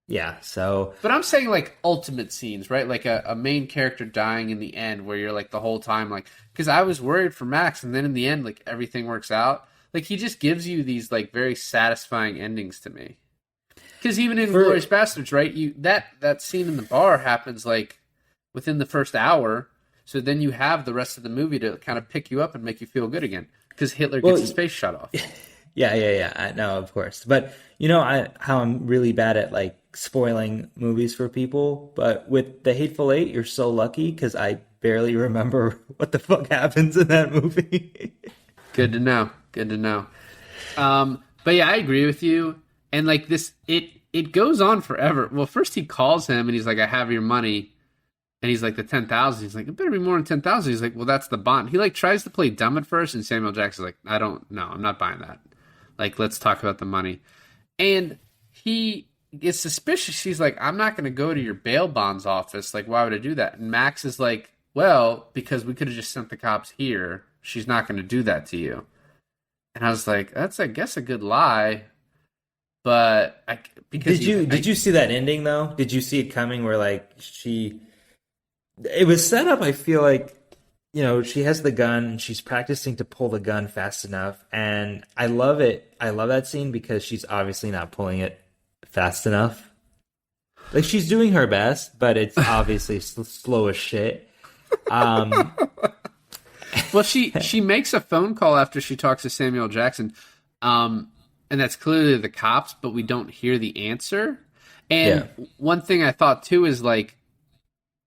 B: Yeah, so...
A: But I'm saying, like, ultimate scenes, right? Like, a main character dying in the end where you're, like, the whole time, like... Because I was worried for Max, and then in the end, like, everything works out. Like, he just gives you these, like, very satisfying endings to me. Because even in Inglourious Bastards, right? That scene in the bar happens, like, within the first hour. So then you have the rest of the movie to kind of pick you up and make you feel good again. Because Hitler gets his face shut off.
B: Yeah. I know, of course. But you know, how I'm really bad at like spoiling movies for people. But with The Hateful Eight, you're so lucky because I barely remember what the fuck happens in that movie.
A: Good to know. Good to know. But yeah, I agree with you. And like this, it goes on forever. Well, first he calls him and he's like, "I have your money," and he's like, "The 10,000." He's like, "It better be more than 10,000." He's like, "Well, that's the bond." He like tries to play dumb at first, and Samuel Jackson's like, "I don't know. I'm not buying that. Like, let's talk about the money." And he gets suspicious. He's like, "I'm not going to go to your bail bonds office. Like, why would I do that?" And Max is like, "Well, because we could have just sent the cops here. She's not going to do that to you." And I was like, "That's, I guess, a good lie." But because
B: Did you see that ending though? Did you see it coming where like it was set up, I feel like, you know, she has the gun and she's practicing to pull the gun fast enough, and I love it. I love that scene because she's obviously not pulling it fast enough. Like she's doing her best, but it's obviously slow as shit. Um,
A: well, she makes a phone call after she talks to Samuel Jackson, and that's clearly the cops, but we don't hear the answer. And one thing I thought too is like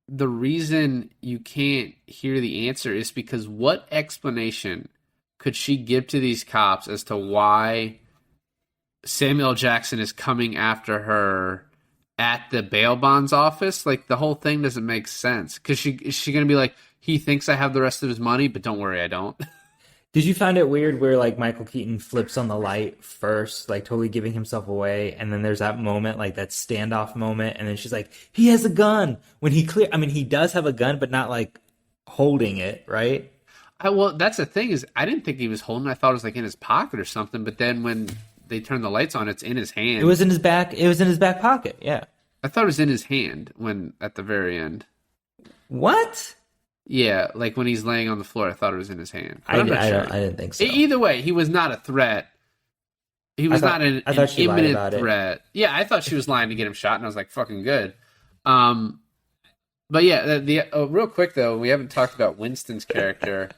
A: the reason you can't hear the answer is because what explanation could she give to these cops as to why Samuel Jackson is coming after her at the bail bonds office? Like the whole thing doesn't make sense. Because is she going to be like, he thinks I have the rest of his money, but don't worry, I don't.
B: Did you find it weird where like Michael Keaton flips on the light first, like totally giving himself away, and then there's that moment, like that standoff moment, and then she's like, "He has a gun." When I mean, he does have a gun, but not like holding it, right?
A: Well, that's the thing is, I didn't think he was holding it. I thought it was like in his pocket or something. But then when they turn the lights on, it's in his hand.
B: It was in his back. It was in his back pocket. Yeah.
A: I thought it was in his hand when at the very end.
B: What?
A: Yeah, like when he's laying on the floor, I thought it was in his hand. But
B: I didn't think so.
A: Either way, he was not a threat. He was not an imminent threat. Yeah, I thought she was lying to get him shot, and I was like, fucking good. But yeah, real quick though, we haven't talked about Winston's character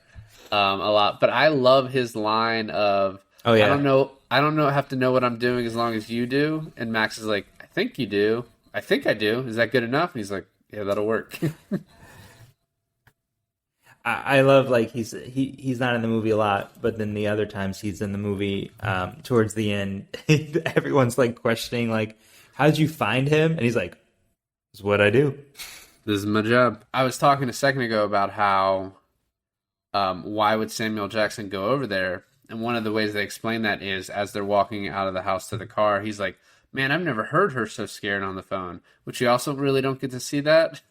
A: a lot, but I love his line of, "Oh yeah, I don't know, have to know what I'm doing as long as you do." And Max is like, "I think you do. I think I do. Is that good enough?" And he's like, "Yeah, that'll work."
B: I love like he's not in the movie a lot, but then the other times he's in the movie, towards the end, everyone's like questioning like, "How'd you find him?" And he's like, "It's what I do.
A: This is my job." I was talking a second ago about how why would Samuel Jackson go over there, and one of the ways they explain that is as they're walking out of the house to the car, he's like, "Man, I've never heard her so scared on the phone," which we also really don't get to see that.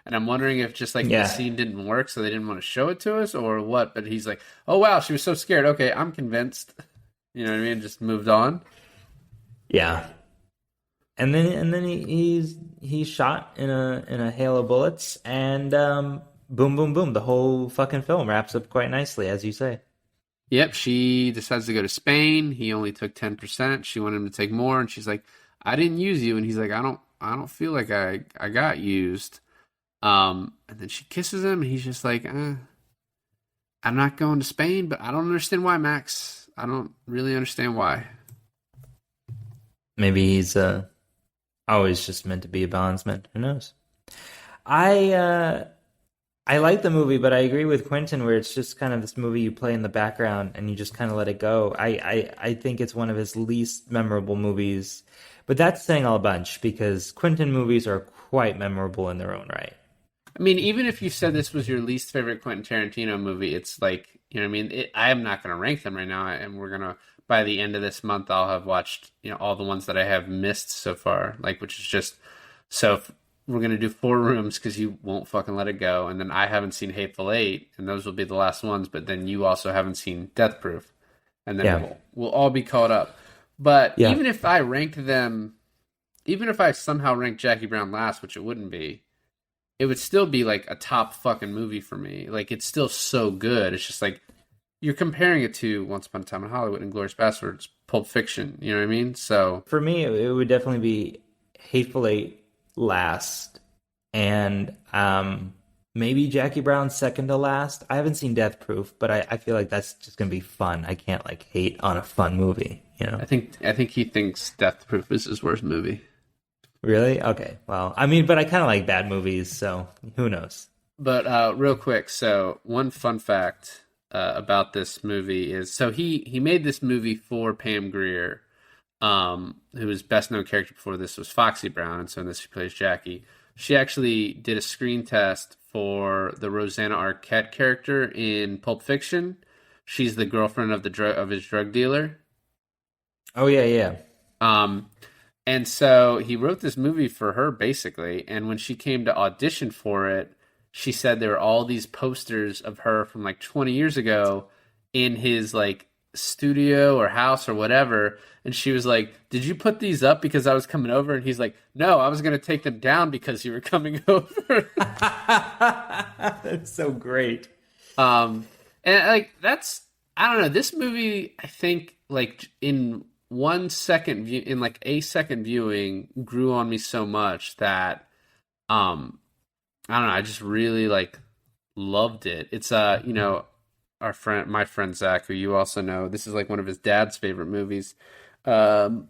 A: And I'm wondering if just like the scene didn't work, so they didn't want to show it to us, or what. But he's like, "Oh wow, she was so scared. Okay, I'm convinced." You know what I mean? Just moved on.
B: Yeah. And then he's shot in a hail of bullets, and boom, boom, boom. The whole fucking film wraps up quite nicely, as you say.
A: Yep. She decides to go to Spain. He only took 10%. She wanted him to take more, and she's like, "I didn't use you," and he's like, I don't feel like I got used." And then she kisses him, and he's just like, "I'm not going to Spain, but I don't understand why, Max. I don't really understand why."
B: Maybe he's always just meant to be a bondsman. Who knows? I like the movie, but I agree with Quentin where it's just kind of this movie you play in the background and you just kind of let it go. I think it's one of his least memorable movies, but that's saying a bunch because Quentin movies are quite memorable in their own right.
A: I mean, even if you said this was your least favorite Quentin Tarantino movie, it's like, you know what I mean? I am not going to rank them right now, and we're going to, by the end of this month, I'll have watched, all the ones that I have missed so far, like, which is just, so we're going to do 4 rooms because you won't fucking let it go, and then I haven't seen Hateful Eight, and those will be the last ones, but then you also haven't seen Death Proof, and then we'll all be caught up. But even if I ranked them, even if I somehow ranked Jackie Brown last, which it wouldn't be, it would still be like a top fucking movie for me. Like, it's still so good. It's just like, you're comparing it to Once Upon a Time in Hollywood, Inglourious Basterds, Pulp Fiction. You know what I mean? So
B: for me, it would definitely be Hateful Eight last, and Maybe Jackie Brown's second to last. I haven't seen Death Proof, but I feel like that's just gonna be fun. I can't like hate on a fun movie, you know?
A: I think he thinks Death Proof is his worst movie.
B: Really? Okay. Well, I mean, but I kind of like bad movies, so who knows?
A: But real quick, so one fun fact about this movie is so he made this movie for Pam Grier, whose best known character before this was Foxy Brown, and so in this she plays Jackie. She actually did a screen test for the Rosanna Arquette character in Pulp Fiction. She's the girlfriend of his drug dealer.
B: Oh yeah, yeah.
A: Um, and so he wrote this movie for her basically. And when she came to audition for it, she said there were all these posters of her from like 20 years ago in his like studio or house or whatever. And she was like, "Did you put these up because I was coming over?" And he's like, "No, I was going to take them down because you were coming over."
B: That's so great.
A: And like that's I don't know. This movie, I think, like in one second view, in like a second viewing, grew on me so much that I don't know. I just really like loved it. It's my friend Zach, who you also know. This is like one of his dad's favorite movies. And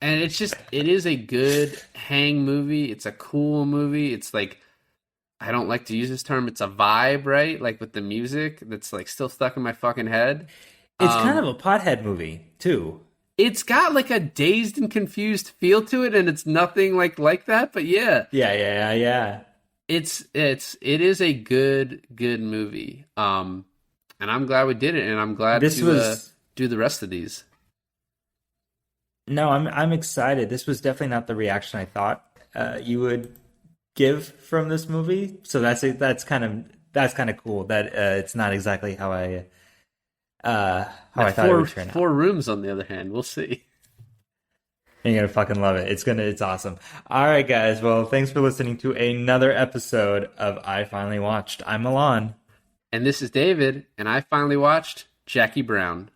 A: it is a good hang movie. It's a cool movie. It's like, I don't like to use this term. It's a vibe, right? Like with the music that's like still stuck in my fucking head.
B: It's kind of a pothead movie too.
A: It's got like a dazed and confused feel to it, and it's nothing like that. But yeah,
B: Yeah.
A: it is a good movie. And I'm glad we did it, and I'm glad to do the rest of these.
B: No, I'm excited. This was definitely not the reaction I thought you would give from this movie. So that's kind of cool. That it's not exactly how I thought it would turn out.
A: 4 Rooms, on the other hand, we'll see.
B: You're gonna fucking love it. It's awesome. All right, guys. Well, thanks for listening to another episode of I Finally Watched. I'm Milan.
A: And this is David, and I finally watched Jackie Brown.